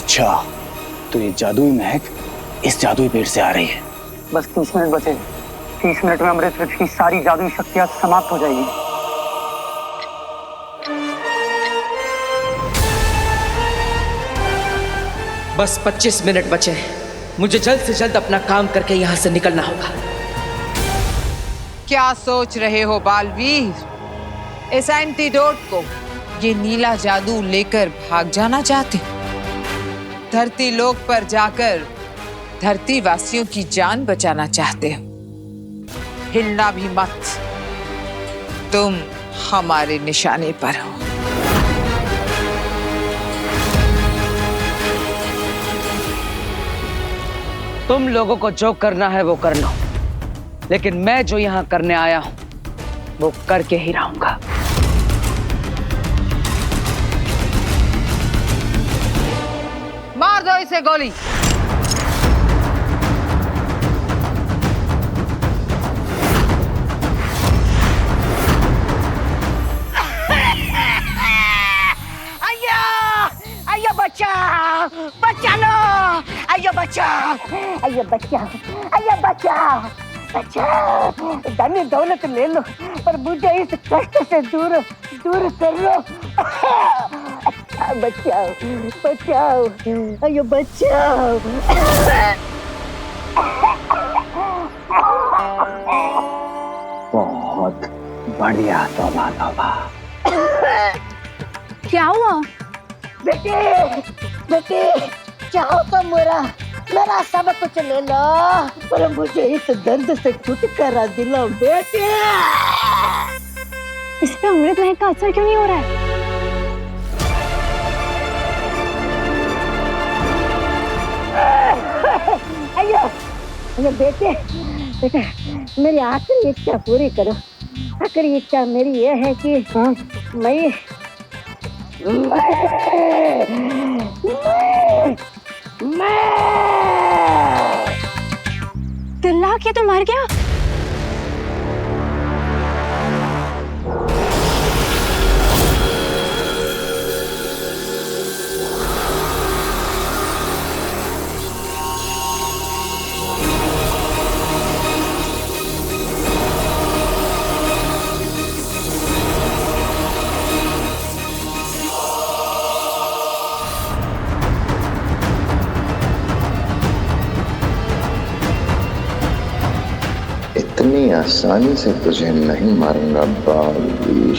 अच्छा, तो ये जादुई महक इस जादुई पेड़ से आ रही है। बस 30 मिनट बचे। 30 मिनट में अमृतसर की सारी जादुई शक्तियां समाप्त हो जाएगी। बस 25 मिनट बचे हैं। मुझे जल्द से जल्द अपना काम करके यहाँ से निकलना होगा। क्या सोच रहे हो बालवीर? इस एंटीडोट को, ये नीला जादू लेकर भाग जाना चाहते हो? धरती लोक पर जाकर धरती वासियों की जान बचाना चाहते हो? हिलना भी मत, तुम हमारे निशाने पर हो। तुम लोगों को जो करना है वो कर लो, लेकिन मैं जो यहाँ करने आया हूं वो करके ही रहूंगा। मार दो इसे गोली। अयो बच्चा, बच्चा लो, अयो बच्चा, अयो बच्चा, अयो बच्चा, बच्चा, धन दौलत ले लो पर मुझे इस कष्ट से दूर दूर कर लो। बचाओ, बचाओ, अयो बचाओ। बहुत बढ़िया, तौबा तौबा। क्या हुआ? बेटे, बेटे, चाहो तो मेरा सब कुछ ले लो पर मुझे इस दर्द से छुटकारा दिलाओ बेटे। इस पे अमृत महक का असर क्यों नहीं हो रहा है? अयो, अयो बेटे, बेटे, मेरी आखिरी इच्छा पूरी करो। आखिरी इच्छा मेरी ये है कि मैं तिल्ला के तो मर गया। इतनी आसानी से तुझे नहीं मारूंगा बालवीर।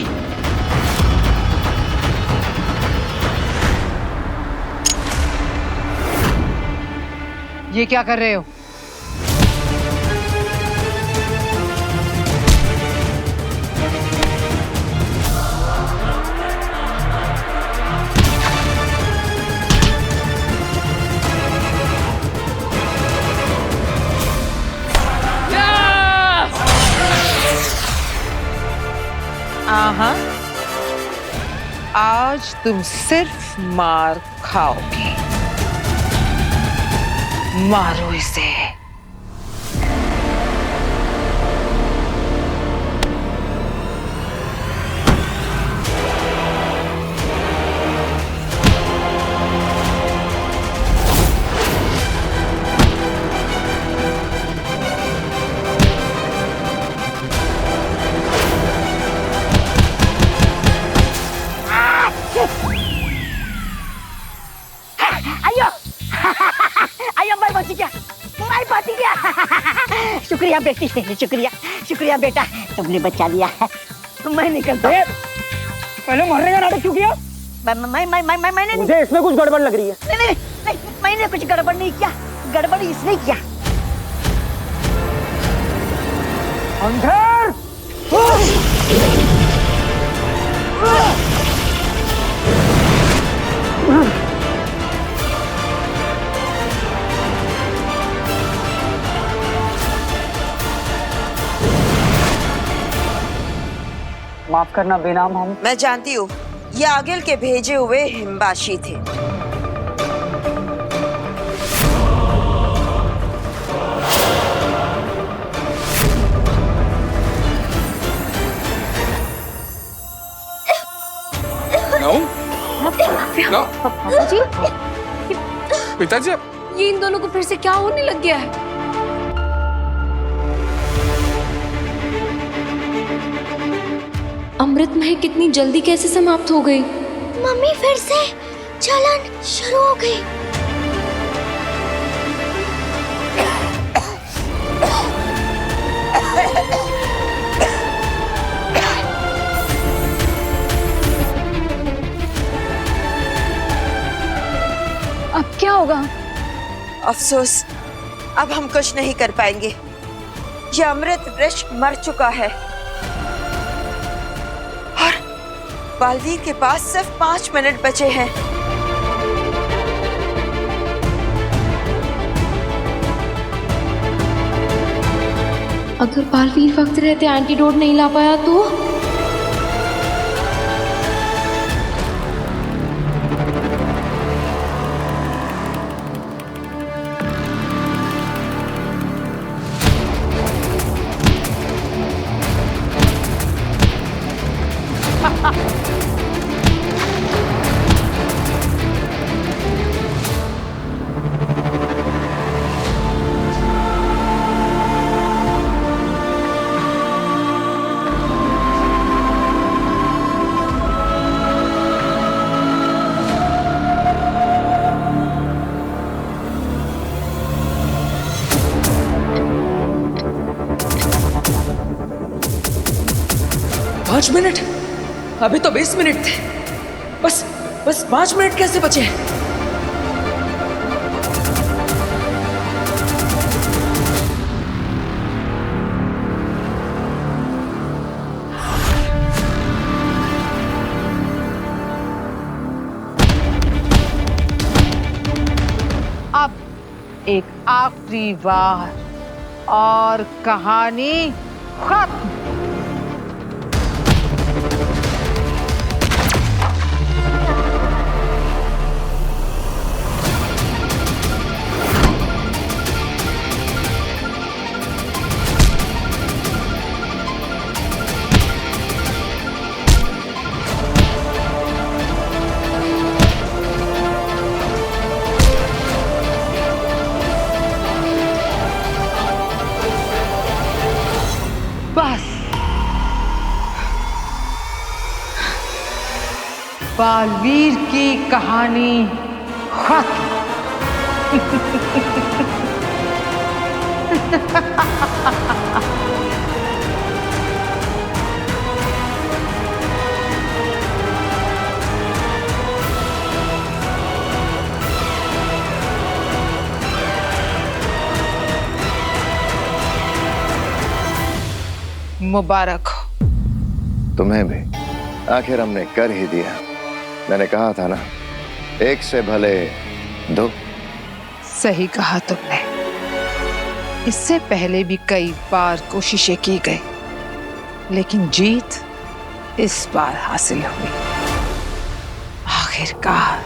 ये क्या कर रहे हो? आज तुम सिर्फ मार खाओगे। मारो इसे। शुक्रिया बेटी, शुक्रिया, शुक्रिया बेटा, तुमने बचा लिया। मैं निकलता हूँ। पहले मरने का नाटक क्यों किया? मैंने मुझे इसमें कुछ गड़बड़ लग रही है। नहीं, मैंने कुछ गड़बड़ नहीं किया। गड़बड़ इसने किया। अंधेर! माफ करना बेनाम हम। मैं जानती हूँ, ये आगिल के भेजे हुए हिमबाशी थे। पापा जी, पिताजी ये इन दोनों को फिर से क्या होने लग गया है? अमृत महक कितनी जल्दी कैसे समाप्त हो गई? मम्मी फिर से जलन शुरू हो गई। अब क्या होगा? अफसोस, अब हम कुछ नहीं कर पाएंगे। यह अमृत वृक्ष मर चुका है और बालवीर के पास सिर्फ 5 मिनट बचे हैं। अगर बालवीर वक्त रहते एंटीडोट नहीं ला पाया तो? पाँच मिनट? अभी तो 20 मिनट थे। बस 5 मिनट कैसे बचे हैं? अब एक आखिरी बार और कहानी खत्म। बस बालवीर की कहानी खत्म। मुबारक हो। तुम्हें भी। आखिर हमने कर ही दिया। मैंने कहा था ना, एक से भले 2। सही कहा तुमने। इससे पहले भी कई बार कोशिशें की गई, लेकिन जीत इस बार हासिल हुई। आखिरकार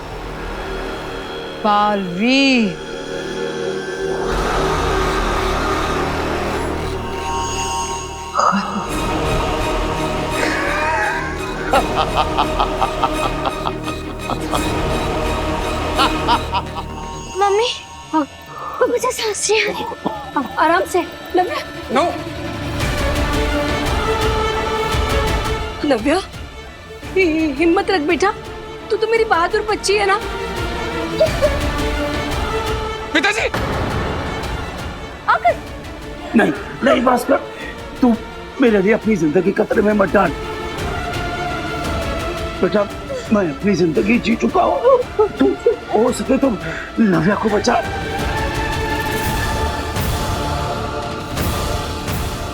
बालवीर मम्मी मुझे सांस नहीं आ रही। आराम से नव्या। नो। नव्या हिम्मत रख बेटा, तू तो मेरी बहादुर बच्ची है ना। पिताजी! आकर नहीं भास्कर, तू मेरे लिए अपनी जिंदगी खतरे में मत डाल। बेटा, मैं अपनी जिंदगी जी चुका हूँ। तू हो सके तो नव्या को बचा।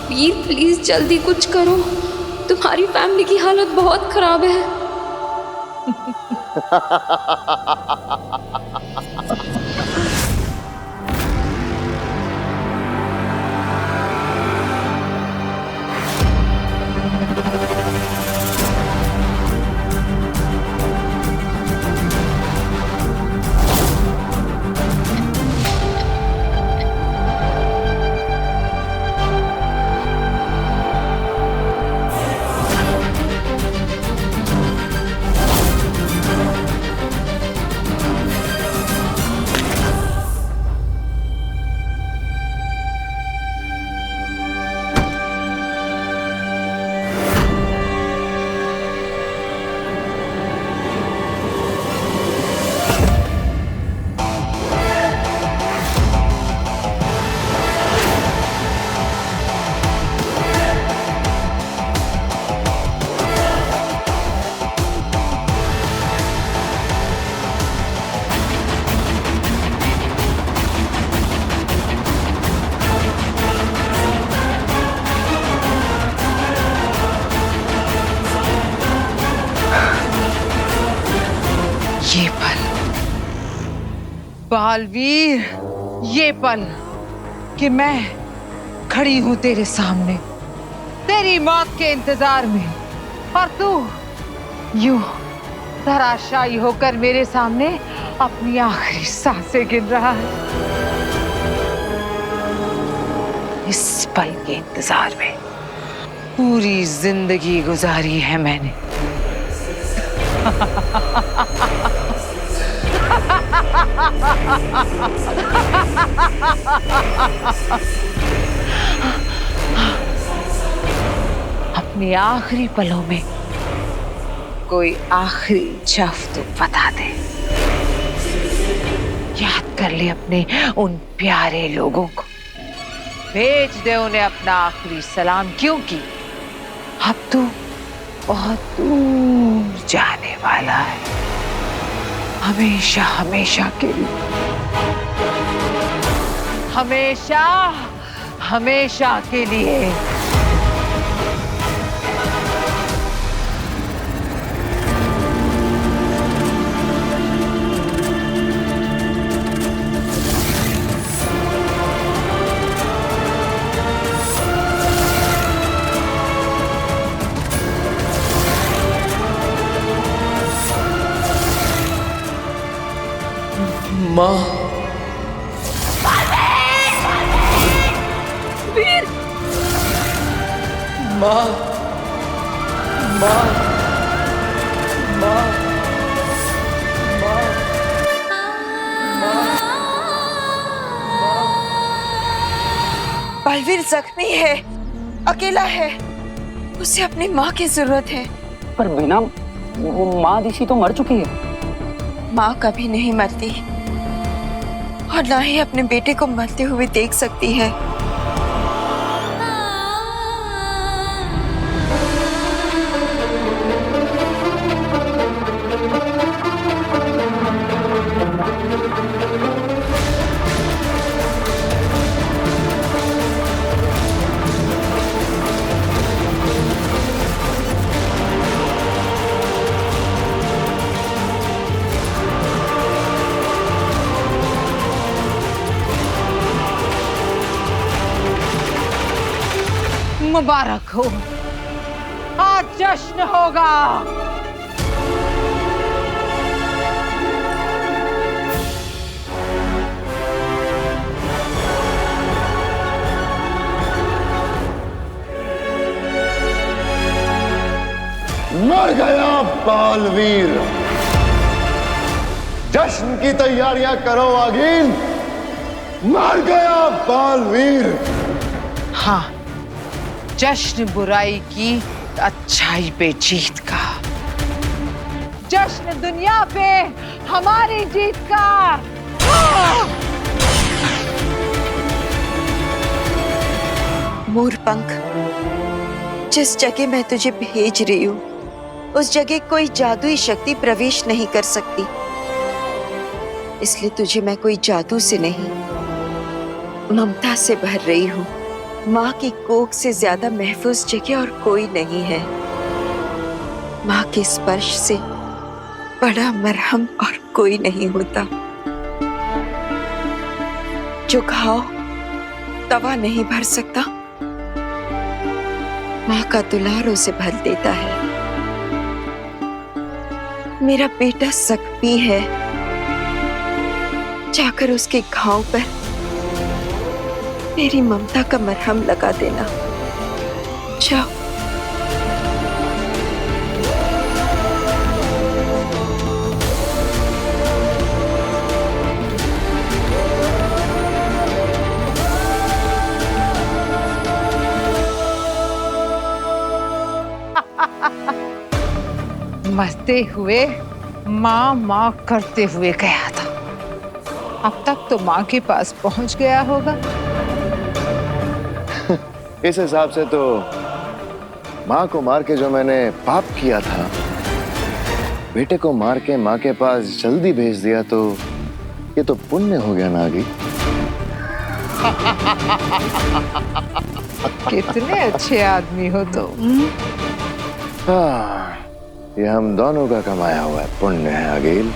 वीर प्लीज जल्दी कुछ करो, तुम्हारी फैमिली की हालत बहुत खराब है। बालवीर, ये पल कि मैं खड़ी हूं तेरे सामने, तेरी मौत के इंतजार में, और तू यूं धराशायी होकर मेरे सामने अपनी आखिरी सांसें गिन रहा है। इस पल के इंतजार में पूरी जिंदगी गुजारी है मैंने। अपने आखिरी पलों में कोई आखिरी इच्छा तो बता दे। याद कर ले अपने उन प्यारे लोगों को, भेज दे उन्हें अपना आखिरी सलाम, क्योंकि अब तू बहुत दूर जाने वाला है, हमेशा हमेशा के लिए, हमेशा हमेशा के लिए। माँ, वीर, माँ, माँ, माँ, बालवीर जख्मी है, अकेला है, उसे अपनी माँ की जरूरत है। पर बिना वो माँ दिशी तो मर चुकी है। माँ कभी नहीं मरती और ना ही अपने बेटे को मरते हुए देख सकती है। मुबारक हो, आज जश्न होगा। मर गया बालवीर। जश्न की तैयारियां करो आगीन। मर गया बालवीर। हाँ, जश्न बुराई की अच्छाई पे जीत का, जश्न दुनिया पे हमारी जीत का। मोरपंख, जिस जगह मैं तुझे भेज रही हूँ उस जगह कोई जादुई शक्ति प्रवेश नहीं कर सकती, इसलिए तुझे मैं कोई जादू से नहीं, ममता से भर रही हूँ। माँ की कोख से ज्यादा महफूज जगह और कोई नहीं है। माँ के स्पर्श से बड़ा मरहम और कोई नहीं होता। जो घाव तवा नहीं भर सकता, माँ का दुलार उसे भर देता है। मेरा बेटा जख्मी है, जाकर उसके घाव पर मेरी ममता का मरहम लगा देना। जाओ। मरते हुए माँ माँ करते हुए गया था, अब तक तो माँ के पास पहुंच गया होगा। इस हिसाब से तो माँ को मार के जो मैंने पाप किया था, बेटे को मार के माँ के पास जल्दी भेज दिया, तो ये तो पुण्य हो गया नागी। कितने अच्छे आदमी हो तुम। ये हम दोनों का कमाया हुआ पुण्य है अगेल।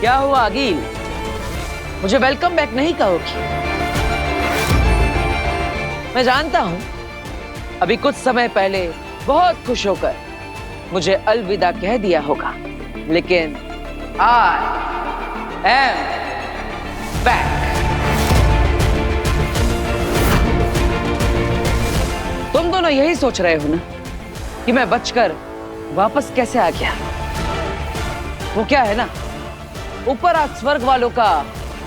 क्या हुआ अगील? मुझे वेलकम बैक नहीं कहोगी? मैं जानता हूं अभी कुछ समय पहले बहुत खुश होकर मुझे अलविदा कह दिया होगा, लेकिन आई एम बैक। तुम दोनों यही सोच रहे हो ना कि मैं बचकर वापस कैसे आ गया? वो क्या है ना, ऊपर आज स्वर्ग वालों का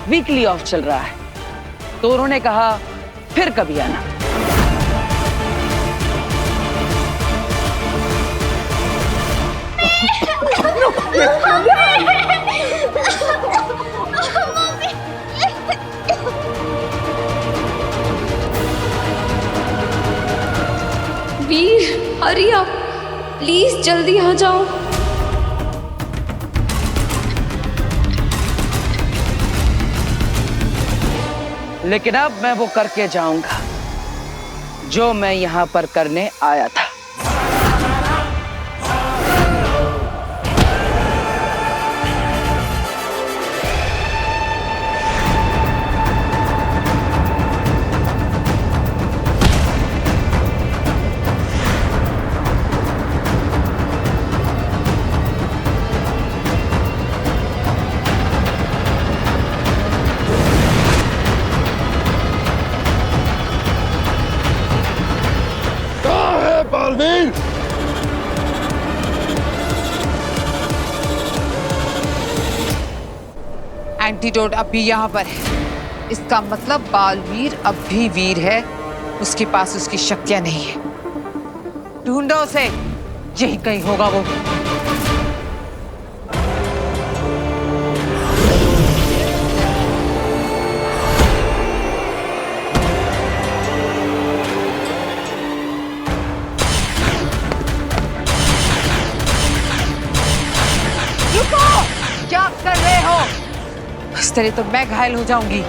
वीकली ऑफ चल रहा है, तो उन्होंने कहा फिर कभी आना। वीर हरी आप, प्लीज जल्दी आ जाओ। लेकिन अब मैं वो करके जाऊंगा जो मैं यहां पर करने आया था। बालवीर, एंटीडोट अब भी यहाँ पर है। इसका मतलब बालवीर अब भी वीर है, उसके पास उसकी शक्तियां नहीं है। ढूंढो उसे, यही कहीं होगा वो। क्या कर रहे हो? इस तरह तो मैं घायल हो जाऊंगी।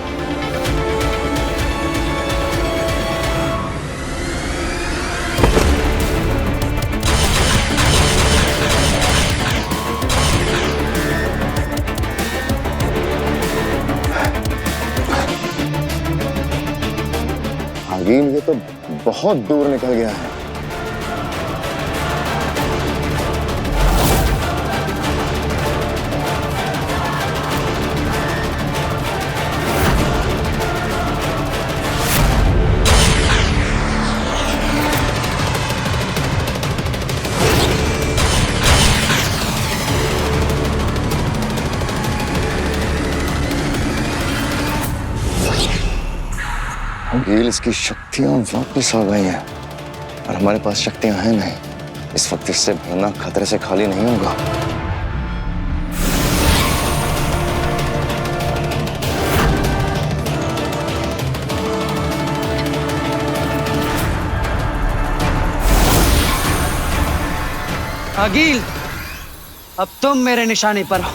आगील, ये तो बहुत दूर निकल गया है। आगील, इसकी शक्तियां वापस आ गई हैं और हमारे पास शक्तियां हैं नहीं। इस वक्त इससे भरना खतरे से खाली नहीं होगा। अगील, अब तुम मेरे निशाने पर हो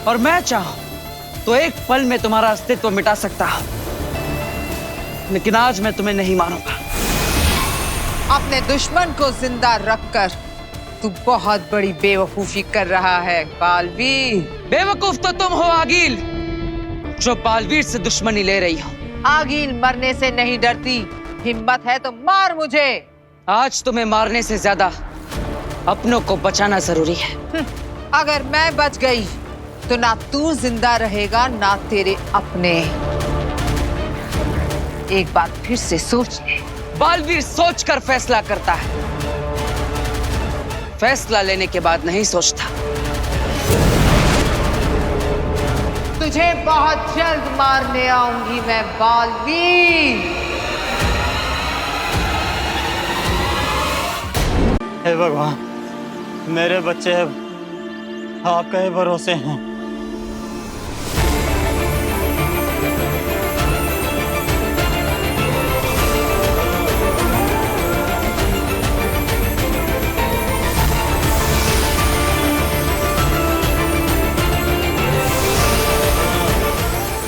और मैं चाहूं तो एक पल में तुम्हारा अस्तित्व मिटा सकता हूं, लेकिन आज मैं तुम्हें नहीं मारूंगा। अपने दुश्मन को जिंदा रखकर तू बहुत बड़ी बेवकूफी कर रहा है बालवीर। बेवकूफ तो तुम हो आगील, जो बालवीर से दुश्मनी ले रही हो। आगील मरने से नहीं डरती, हिम्मत है तो मार मुझे। आज तुम्हें मारने से ज्यादा अपनों को बचाना जरूरी है। अगर मैं बच गई तो ना तू जिंदा रहेगा ना तेरे अपने। एक बात फिर से सोच ले। बालवीर सोचकर फैसला करता है, फैसला लेने के बाद नहीं सोचता। तुझे बहुत जल्द मारने आऊंगी मैं बालवीर। हे भगवान, मेरे बच्चे आपका ही भरोसे हैं।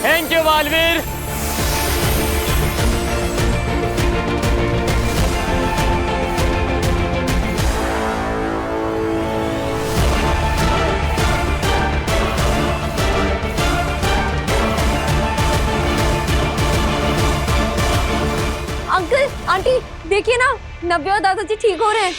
Thank you Baalveer. नव्या और दादाजी ठीक हो रहे हैं।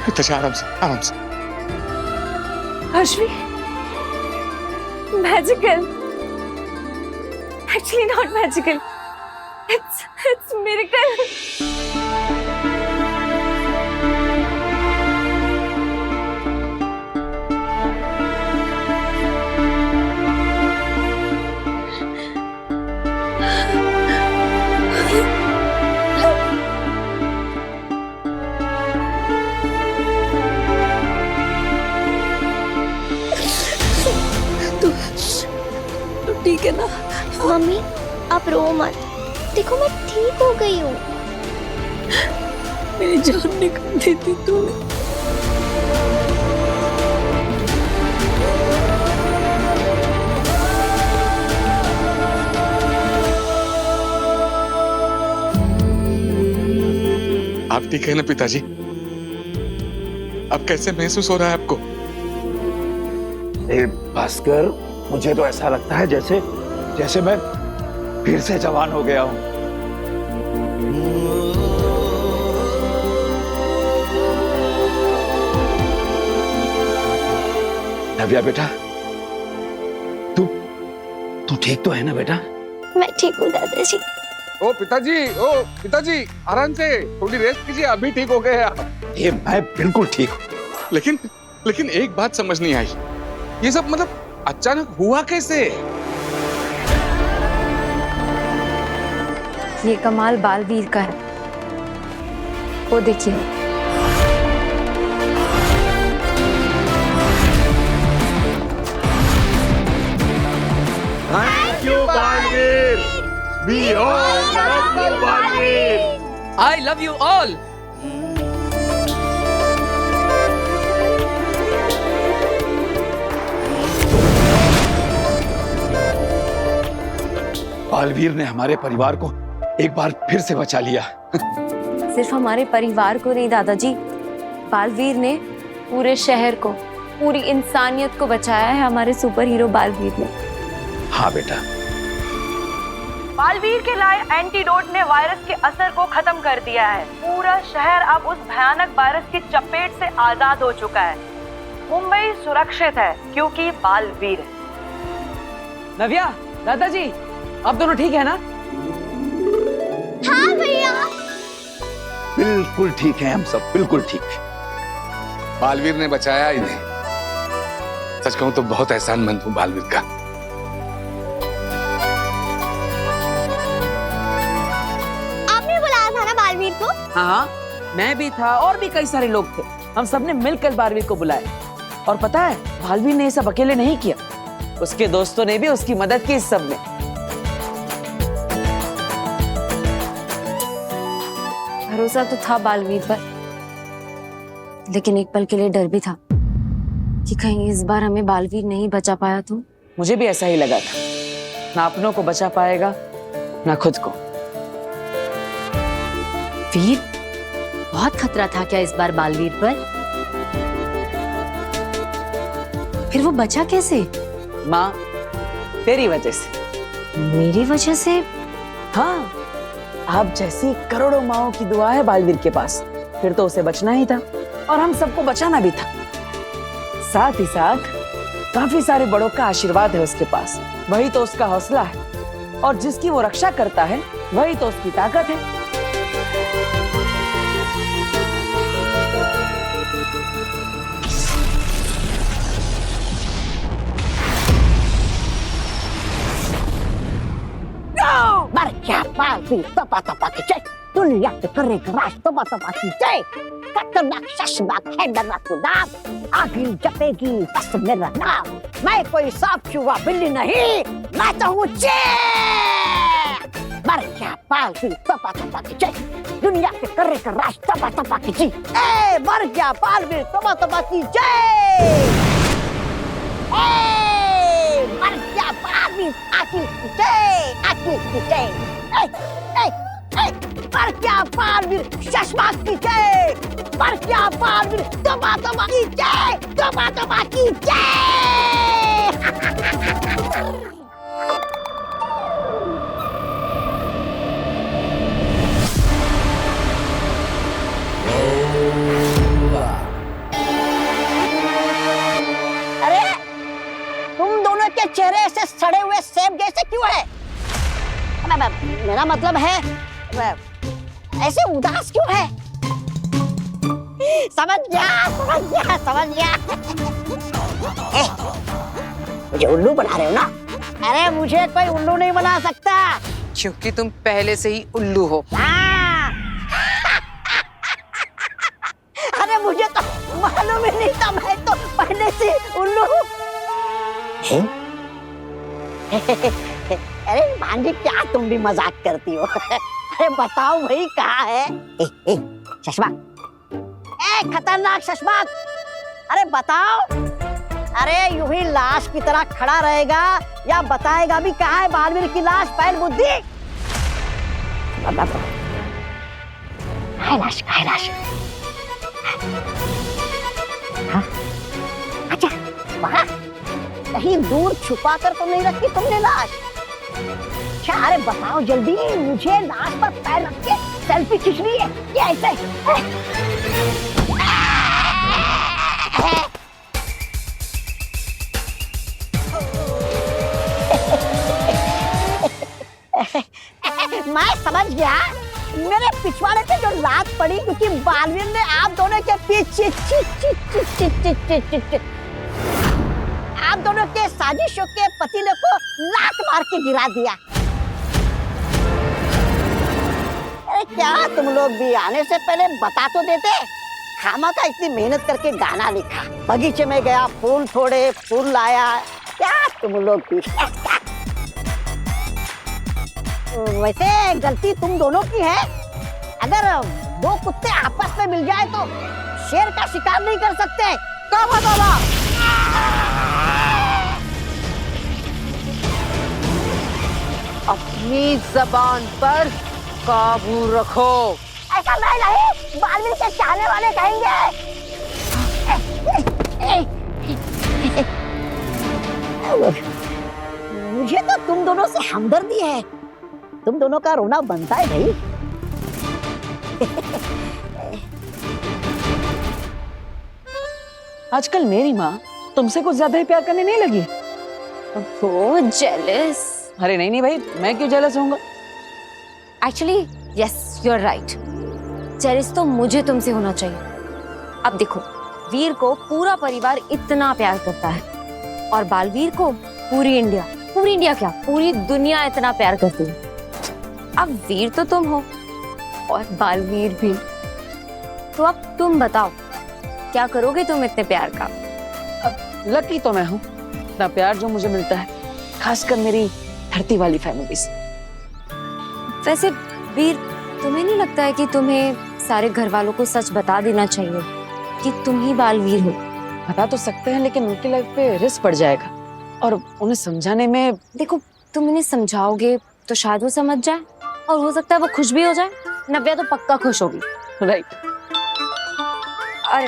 पिताजी आराम से, आराम से। Ashvi, magical. Actually not magical. It's miracle. ठीक है ना? मम्मी आप रो मत, देखो मैं ठीक हो गई हूँ। मेरी जान निकाल दी थी तूने। आप ठीक है ना पिताजी? अब कैसे महसूस हो रहा है आपको? भास्कर, मुझे तो ऐसा लगता है जैसे मैं फिर से जवान हो गया हूं। नव्या बेटा, तू ठीक तो है ना बेटा? मैं ठीक हूँ दादाजी। ओ पिताजी आराम से, थोड़ी रेस्ट कीजिए, अभी ठीक हो गए आप। ये मैं बिल्कुल ठीक हूँ। लेकिन एक बात समझ नहीं आई, ये सब मतलब अचानक हुआ कैसे? ये कमाल बालवीर का है, वो देखिए। Thank you Baalveer. We all love you Baalveer. I love you all. Baalveer ने हमारे परिवार को एक बार फिर से बचा लिया। सिर्फ हमारे परिवार को नहीं दादाजी, बालवीर ने पूरे शहर को, पूरी इंसानियत को बचाया है हमारे सुपर हीरो बालवीर ने। हाँ बेटा। बालवीर के लाए एंटीडोट ने वायरस के असर को खत्म कर दिया है। पूरा शहर अब उस भयानक वायरस की चपेट से आजाद हो चुका है। मुंबई सुरक्षित है क्योंकि बालवीर है। नव्या, दादाजी, आप दोनों ठीक है ना? हाँ भैया। बिल्कुल ठीक है हम सब, बिल्कुल ठीक। बालवीर ने बचाया इन्हें। सच कहूं तो बहुत एहसानमंद हूं बालवीर का। आपने बुलाया था ना बालवीर को? हाँ, मैं भी था और भी कई सारे लोग थे। हम सबने मिलकर बालवीर को बुलाया। और पता है, बालवीर ने ये सब अकेले नहीं किया, उसके दोस्तों ने भी उसकी मदद की इस सब में। भरोसा तो था बालवीर पर, लेकिन एक पल के लिए डर भी था कि कहीं इस बार हमें बालवीर नहीं बचा पाया तो। मुझे भी ऐसा ही लगा था, ना अपनों को बचा पाएगा ना खुद को। वीर, बहुत खतरा था क्या इस बार बालवीर पर? फिर वो बचा कैसे? माँ, तेरी वजह से। मेरी वजह से? हाँ, आप जैसी करोड़ों माओं की दुआ है बालवीर के पास, फिर तो उसे बचना ही था और हम सबको बचाना भी था। साथ ही साथ काफी सारे बड़ों का आशीर्वाद है उसके पास, वही तो उसका हौसला है। और जिसकी वो रक्षा करता है वही तो उसकी ताकत है। मर क्या बालवीर, तपा तपा की जय। दुनिया के करे राज, तपा तपा की जय। खतरनाक शशनाक है मेरा नाम, आगे जपेगी बस मेरा नाम। मैं कोई सांप चूहा बिल्ली नहीं, मैं तो हूँ शेर। मर क्या बालवीर, तपा तपा की जय। दुनिया के करे राज, तपा तपा की जय। ए मर गया बालवीर, तपा तपा की जय। मर गया बालवीर, आगे की जय, आगे की जय। मर गया बालवीर, शशनाक की जय। मर गया बालवीर, तपा तपा की जय, तपा तपा की जय। मेरा मतलब है ऐसे उदास क्यों है? समझ गया। मुझे उल्लू बना रहे हो ना? अरे मुझे कोई उल्लू नहीं बना सकता, क्योंकि तुम पहले से ही उल्लू हो। हाँ। अरे मुझे तो मालूम ही नहीं था, मैं तो पहले से उल्लू हूँ। अरे भांजी क्या तुम भी मजाक करती हो? अरे बताओ भाई कहाँ है? चश्मा, खतरनाक चश्मा, अरे बताओ। अरे यूं ही लाश की तरह खड़ा रहेगा या बताएगा भी कहाँ है बालवीर की लाश? पहल बुद्धि। लाश हाँ? अच्छा वहाँ कहीं दूर छुपा कर तो नहीं रखी तुमने लाश? अच्छा अरे बताओ जल्दी, मुझे लाश पर पैर रख के सेल्फी खींचनी है क्या ऐसे? मैं समझ गया, मेरे पिछवाड़े पे जो लात पड़ी क्योंकि बालवीर ने आप दोनों के पीछे आप दोनों के साजिशों के पतीले को लात मार के गिरा दिया। अरे क्या तुम लोग भी आने से पहले बता तो देते? खामा का इतनी मेहनत करके गाना लिखा, बगीचे में गया, फूल तोड़े, फूल लाया, क्या तुम लोग भी? वैसे गलती तुम दोनों की है। अगर दो कुत्ते आपस में मिल जाए तो शेर का शिकार नहीं कर सकते। क्या बताओ? अपनी जबान पर काबू रखो। ऐसा नहीं, बालवीर के चाहने वाले कहेंगे। मुझे तो तुम दोनों से हमदर्दी है, तुम दोनों का रोना बनता है भाई। आजकल मेरी माँ तुमसे कुछ ज्यादा ही प्यार करने नहीं लगी? वो जेलस। अरे नहीं भाई, मैं क्यों जेलस होऊंगा? Actually yes you are right, jealous तो मुझे तुमसे होना चाहिए। अब देखो, वीर को पूरा परिवार इतना प्यार करता है और बालवीर को पूरी इंडिया क्या पूरी दुनिया इतना प्यार करती है। अब वीर तो तुम हो और बालवीर भी, तो अब तुम बताओ क्या करोगे तुम इतने प्यार का? अब लकी तो मैं हूँ, इतना प्यार जो मुझे मिलता है, खासकर मेरी धरती वाली फैमिली से। वैसे वीर, तुम्हें नहीं लगता है कि तुम्हें सारे घर वालों को सच बता देना चाहिए कि तुम ही बालवीर हो? बता तो सकते हैं, लेकिन उनकी लाइफ पे रिस्क पड़ जाएगा और उन्हें समझाने में। देखो, तुम इन्हें समझाओगे तो शायद वो समझ जाए और हो सकता है वो खुश भी हो जाए। नव्या तो पक्का खुश होगी। राइट। और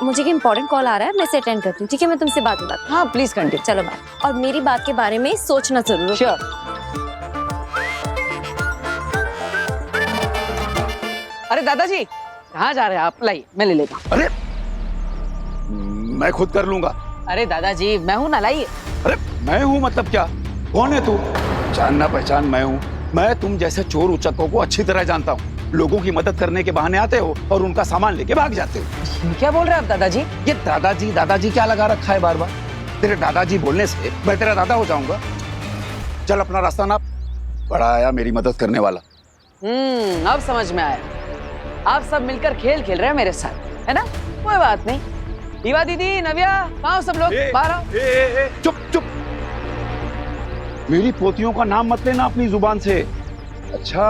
मुझे एक इम्पोर्टेंट कॉल आ रहा है, मैं इसे अटेंड करती हूँ, ठीक है? मैं तुमसे बात करती हूँ। हाँ प्लीज कंटिन्यू। चलो बाय। और मेरी बात के बारे में सोचना जरूर। श्योर। अरे दादाजी कहाँ जा रहे हैं आप? लाइए मैं ले लेता हूँ। अरे मैं खुद कर लूंगा। अरे दादाजी मैं हूँ ना, लाइए। अरे मैं हूँ मतलब क्या? कौन है तू? जानना पहचान मैं हूँ। मैं तुम जैसे चोर उचक्कों को अच्छी तरह जानता हूँ। लोगों की मदद करने के बहाने आते हो और उनका सामान लेके भाग जाते हो। क्या बोल रहे हैं आप दादाजी? ये दादाजी क्या लगा रखा है बार बार? तेरे दादाजी बोलने से मैं तेरा दादा हो जाऊंगा? चल अपना रास्ता नाप। बड़ा आया मेरी मदद करने वाला। अब समझ में आया। आप सब मिलकर खेल खेल रहे हैं मेरे साथ, है ना? कोई बात नहीं। दीवा दीदी, नव्या, कहाँ सब लोग? बाहर आओ। चुप। मेरी पोतियों का नाम मत लेना अपनी जुबान से। अच्छा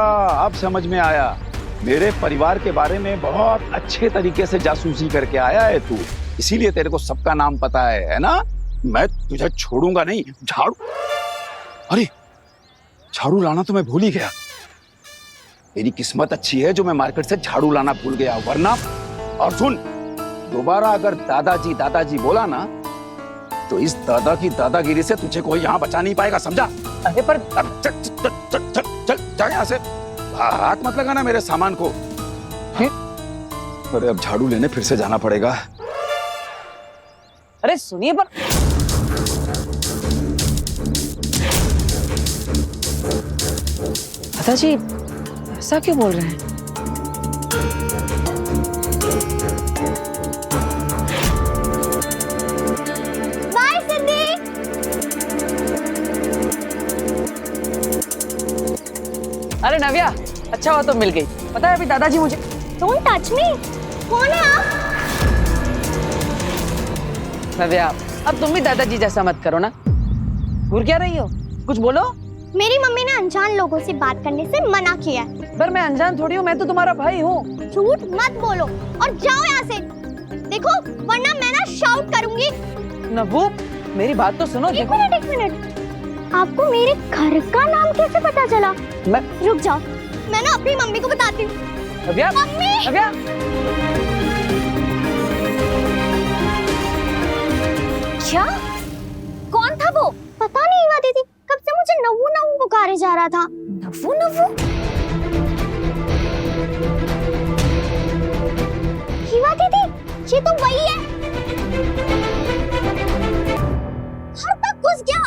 अब समझ में आया, मेरे परिवार के बारे में बहुत अच्छे तरीके से जासूसी करके आया है तू, इसीलिए तेरे को सबका नाम पता है ना? मैं तुझे छोड़ूंगा नहीं। झाड़ू, अरे झाड़ू लाना तो मैं भूल ही गया। मेरी किस्मत अच्छी है जो मैं मार्केट से झाड़ू लाना भूल गया, वरना। और सुन, दोबारा अगर दादाजी बोला ना तो इस दादा की दादागिरी से तुझे कोई यहाँ बचा नहीं पाएगा, समझा? अरे पर चल यहाँ से, हाथ मत लगाना मेरे सामान को। अरे अब झाड़ू लेने फिर से जाना पड़ेगा। अरे सुनिए पर दादाजी ऐसा क्यों बोल रहे हैं? बाय सिद्धि। अरे नव्या, अच्छा हुआ तुम मिल गई। पता है अभी दादाजी मुझे। Don't touch me. कौन है आप? नव्या, अब तुम भी दादाजी जैसा मत करो ना। घूर क्या रही हो? कुछ बोलो। मेरी मम्मी ने अनजान लोगों से बात करने से मना किया है। पर मैं अनजान थोड़ी हूँ, मैं तो तुम्हारा भाई हूँ। झूठ मत बोलो और जाओ यहाँ से। देखो वरना मैं ना शाउट करूंगी। नव्वू, मेरी बात तो सुनो। एक मिनट। आपको मेरे घर का नाम कैसे पता चला? मैं रुक जाओ, मैं ना अपनी मम्मी को बताती हूँ। नव्या, मम्मी! नव्या। क्या? कौन था वो? पता नहीं ईवा दीदी, कब से मुझे नव्वू नव्वू पुकारे जा रहा था। नव्वू नव्वू? ईवा दीदी, ये तो वही है। हर तक घुस गया।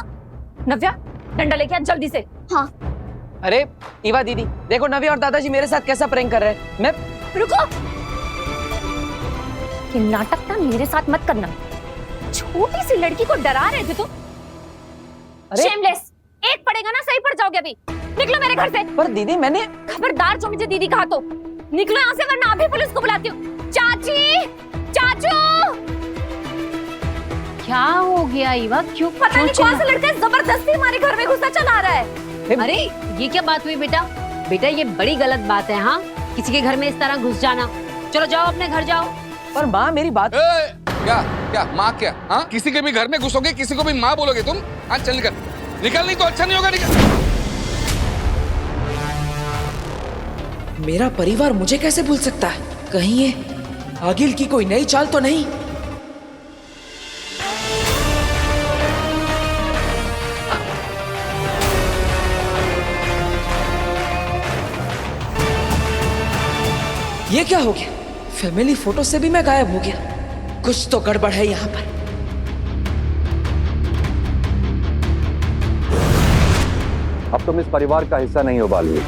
नव्या, डंडा लेके आ जल्दी से। हाँ। अरे ईवा दीदी, देखो नव्या और दादाजी मेरे साथ कैसा प्रैंक कर रहे हैं। मैं रुको, ये नाटक ना मेरे साथ मत करना। छोटी सी लड़की को डरा रहे थे तुम। अरे शेमलेस, एक पड़ेगा ना सही पड़ जाओगे अभी। निकलो मेरे घर से। पर दीदी मैंने। खबरदार जो मुझे दीदी कहा तो निकलो यहाँ से, वरना अभी पुलिस को बुलाती हूँ। चाची, चाचू। क्या हो गया ईवा? क्यों पता नहीं कौन सा लड़का जबरदस्ती हमारे घर में घुसा चला रहा है। अरे ये क्या बात हुई बेटा? बेटा ये बड़ी गलत बात है। हाँ, किसी के घर में इस तरह घुस जाना। चलो जाओ अपने घर जाओ। पर माँ मेरी बात। क्या क्या माँ क्या? हाँ, किसी के भी घर में घुसोगे, किसी को भी माँ बोलोगे तुम? हाँ चल निकल, निकल नहीं तो अच्छा नहीं होगा। निकल। मेरा परिवार मुझे कैसे भूल सकता है? कहीं ये आगिल की कोई नई चाल तो नहीं? ये क्या हो गया? फैमिली फोटो से भी मैं गायब हो गया। कुछ तो गड़बड़ है यहाँ पर। अब तुम इस परिवार का हिस्सा नहीं हो बालवीर।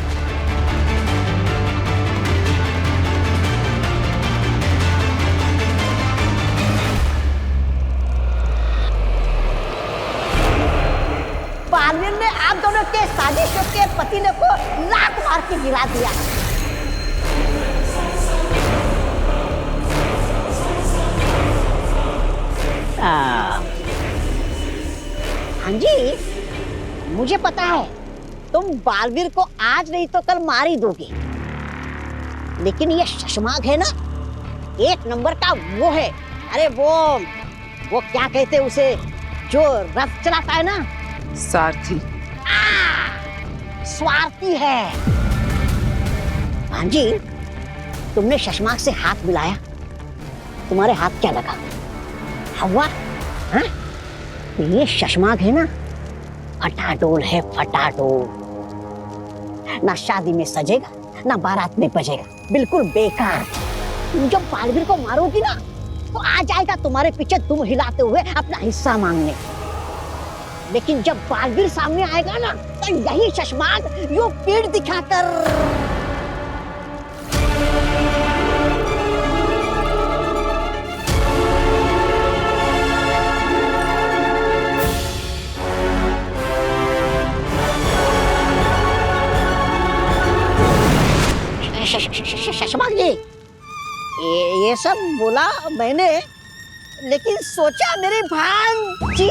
बालवीर ने आप दोनों के साजिशों के पतिने को लात मार के गिरा दिया। हाँ जी, मुझे पता है तुम बालवीर को आज नहीं तो कल मार ही दोगे, लेकिन ये शशमाग है ना, एक नंबर का वो है। अरे वो क्या कहते हैं उसे, जो रथ चलाता है ना? सारथी। स्वार्थी है। हाँ जी, तुमने शशमाग से हाथ मिलाया, तुम्हारे हाथ क्या लगा? हवा? हाँ? ये शशमाग है ना, फटाडोल है, फटाडोल। ना शादी में सजेगा, ना बारात में बजेगा, बिल्कुल बेकार। तुम जब बालवीर को मारोगी ना, तो आ जाएगा तुम्हारे पीछे दुम हिलाते हुए अपना हिस्सा मांगने। लेकिन जब बालवीर सामने आएगा ना, तो यही शशमाग यूं पीठ दिखाकर शशमाग जी, ये सब बोला मैंने, लेकिन सोचा मेरी भांजी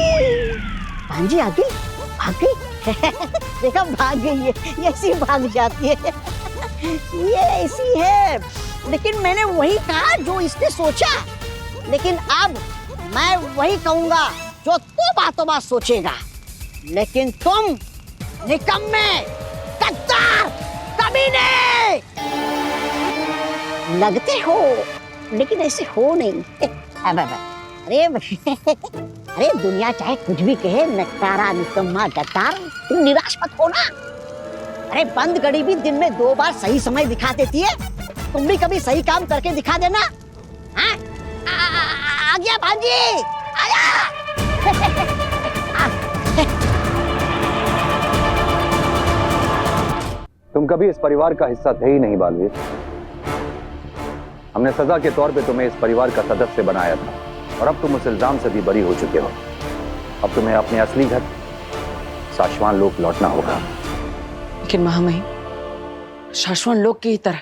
आ गई, भाग गई। देखा, भाग गई है, ये ऐसी भाग जाती है, ये ऐसी है। लेकिन मैंने वही कहा जो इसने सोचा, लेकिन अब मैं वही कहूंगा जो तू बातों बात सोचेगा। लेकिन तुम निकम्मे, गद्दार, कमीने लगते हो, लेकिन ऐसे हो नहीं। अरे दुनिया चाहे कुछ भी कहे, नकारा, निकम्मा, गद्दार, तुम निराश मत हो ना। अरे बंद घड़ी भी दिन में 2 बार सही समय दिखा देती है। तुम भी कभी सही काम करके दिखा देना। हाँ? आ गया भांजी, आया। तुम कभी इस परिवार का हिस्सा थे ही नहीं बालवीर। हमने सजा के तौर पे तुम्हें इस परिवार का सदस्य बनाया था और अब तुम उस इल्जाम से भी बरी हो चुके हो। अब तुम्हें अपने असली घर शाश्वान लोक लौटना होगा। लेकिन महामहिम, शाश्वत लोक की तरह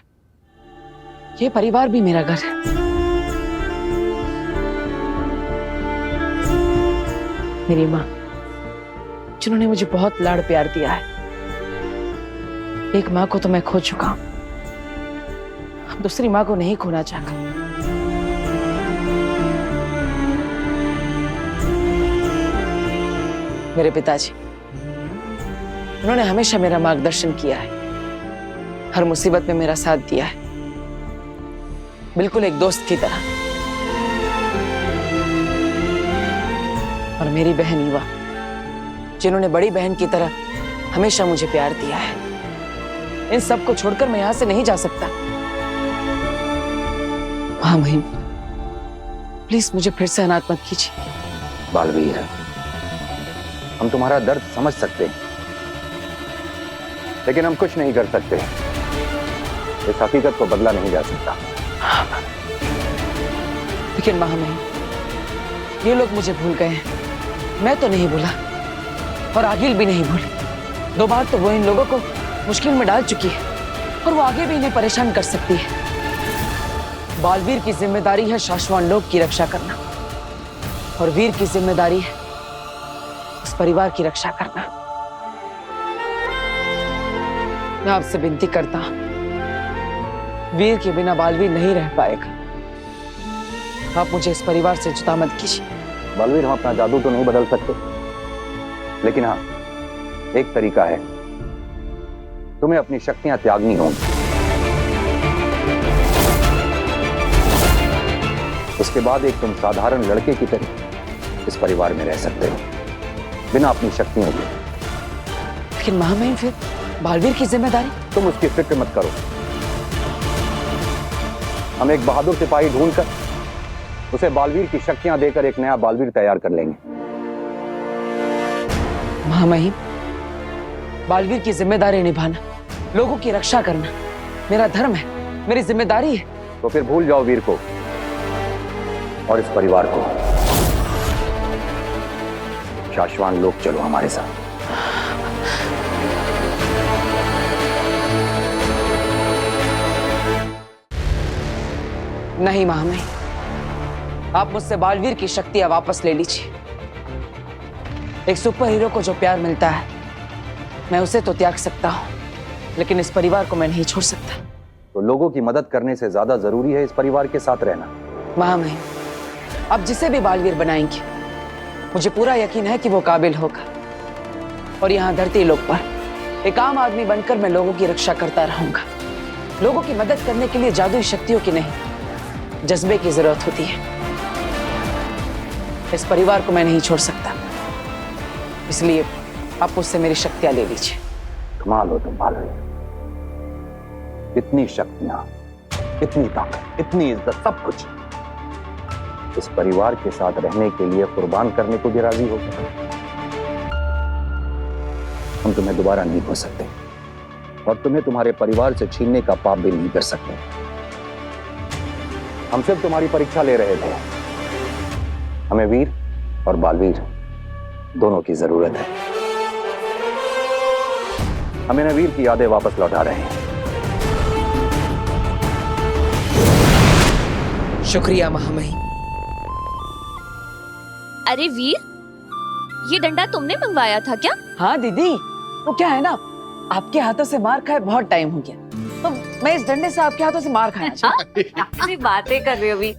ये परिवार भी मेरा घर है। मेरी माँ, जिन्होंने मुझे बहुत लाड़ प्यार दिया है। एक माँ को तो मैं खो चुका हूं, अब दूसरी माँ को नहीं खोना चाहता। मेरे पिताजी, उन्होंने हमेशा मेरा मार्गदर्शन किया है, हर मुसीबत में मेरा साथ दिया है, बिल्कुल एक दोस्त की तरह। और मेरी बहन ईवा, जिन्होंने बड़ी बहन की तरह हमेशा मुझे प्यार दिया है। इन सब को छोड़कर मैं यहां से नहीं जा सकता। हाँ महिम, प्लीज मुझे फिर से अनाथ मत कीजिए। बालवीर, हम तुम्हारा दर्द समझ सकते हैं, लेकिन हम कुछ नहीं कर सकते। इस हकीकत को बदला नहीं जा सकता। लेकिन महामहिम, ये लोग मुझे भूल गए हैं, मैं तो नहीं भूला और आगिल भी नहीं भूली। 2 बार तो वो इन लोगों को मुश्किल में डाल चुकी है और वो आगे भी इन्हें परेशान कर सकती है। बालवीर की जिम्मेदारी है शाश्वत लोक की रक्षा करना और वीर की जिम्मेदारी है उस परिवार की रक्षा करना। मैं आपसे विनती करता हूं, वीर के बिना बालवीर नहीं रह पाएगा। आप मुझे इस परिवार से जुदा मत कीजिए। बालवीर, हम अपना जादू तो नहीं बदल सकते, लेकिन हाँ, एक तरीका है, तुम्हें अपनी शक्तियां त्यागनी होंगी। उसके बाद एक तुम साधारण लड़के की तरह इस परिवार में रह सकते हो, बिना अपनी शक्तियों के। लेकिन महामहिम, फिर बालवीर की जिम्मेदारी? तुम उसकी फिक्र मत करो। हम एक बहादुर सिपाही ढूंढकर उसे बालवीर की शक्तियां देकर एक नया बालवीर तैयार कर लेंगे। महामहिम, बालवीर की जिम्मेदारी निभाना, लोगों की रक्षा करना मेरा धर्म है, मेरी जिम्मेदारी है। तो फिर भूल जाओ वीर को और इस परिवार को। शाश्वत लोक चलो हमारे साथ। नहीं महामहिम, आप मुझसे बालवीर की शक्तियां वापस ले लीजिए। एक सुपर हीरो को जो प्यार मिलता है, मैं उसे तो त्याग सकता हूं, लेकिन इस परिवार को मैं नहीं छोड़ सकता। तो लोगों की मदद करने से ज्यादा जरूरी है इस परिवार के साथ रहना। महामहिम, आप जिसे भी बालवीर बनाएंगे, मुझे पूरा यकीन है कि वो काबिल होगा। और यहाँ धरती लोक पर एक आम आदमी बनकर मैं लोगों की रक्षा करता रहूंगा। लोगों की मदद करने के लिए जादुई शक्तियों की नहीं, जज्बे की जरूरत होती है। इस परिवार को मैं नहीं छोड़ सकता, इसलिए आप मुझसे मेरी शक्तियां ले लीजिए। कमाल हो तुम बालवीर, इतनी शक्तियां, इतनी ताकत, इतनी इज्जत, सब कुछ इस परिवार के साथ रहने के लिए कुर्बान करने को भी राजी हो गए। हम तुम्हें दोबारा नहीं खो सकते और तुम्हें तुम्हारे परिवार से छीनने का पाप भी नहीं कर सकते। हम सिर्फ तुम्हारी परीक्षा ले रहे थे। हमें वीर और बालवीर दोनों की जरूरत है। हम इन्हें वीर की यादें वापस लौटा रहे हैं। शुक्रिया महामहिम। अरे वीर, ये डंडा तुमने मंगवाया था क्या? हाँ दीदी, वो क्या है ना, आपके हाथों से मार खाए बहुत टाइम हो गया, तो मैं इस डंडे से आपके हाथों से मार खाया। हाँ? बातें कर रहे हो वीर?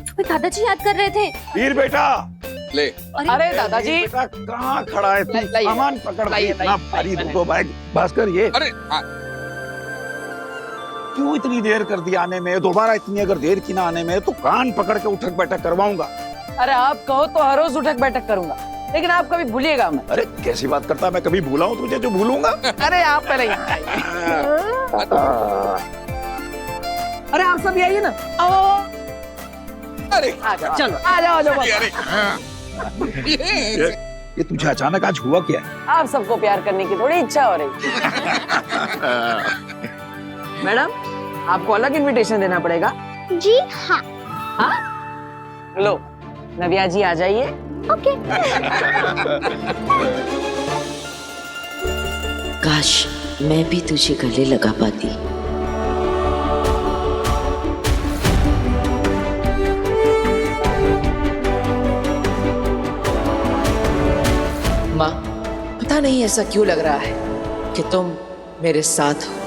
तुम्हें दादाजी याद कर रहे थे। वीर बेटा, ले। अरे दादाजी, बेटा कहाँ खड़ा है तू? सामान पकड़ भाई, इतना भारी दो बैग। भास्कर, ये अरे क्यों इतनी देर कर दी आने में? दोबारा इतनी अगर देर की ना आने में तो कान पकड़ के उठक बैठक करवाऊंगा। अरे आप कहो तो हर रोज उठक बैठक करूंगा, लेकिन आप कभी भूलिएगा मत। अरे कैसी बात करता, मैं कभी भूला हूँ तुझे जो भूलूंगा? अरे आप पहले यहाँ आइए। अरे आप सब आइए ना। आओ। अरे चलो आ जाओ आ जाओ। ये तुझे अचानक आज हुआ क्या है? आप सबको प्यार करने की थोड़ी इच्छा हो रही। मैडम, आपको अलग इनविटेशन देना पड़ेगा। जी हाँ। हाँ? लो, नव्या जी आ जाइए। ओके। काश मैं भी तुझे गले लगा पाती। माँ, पता नहीं ऐसा क्यों लग रहा है कि तुम मेरे साथ हो।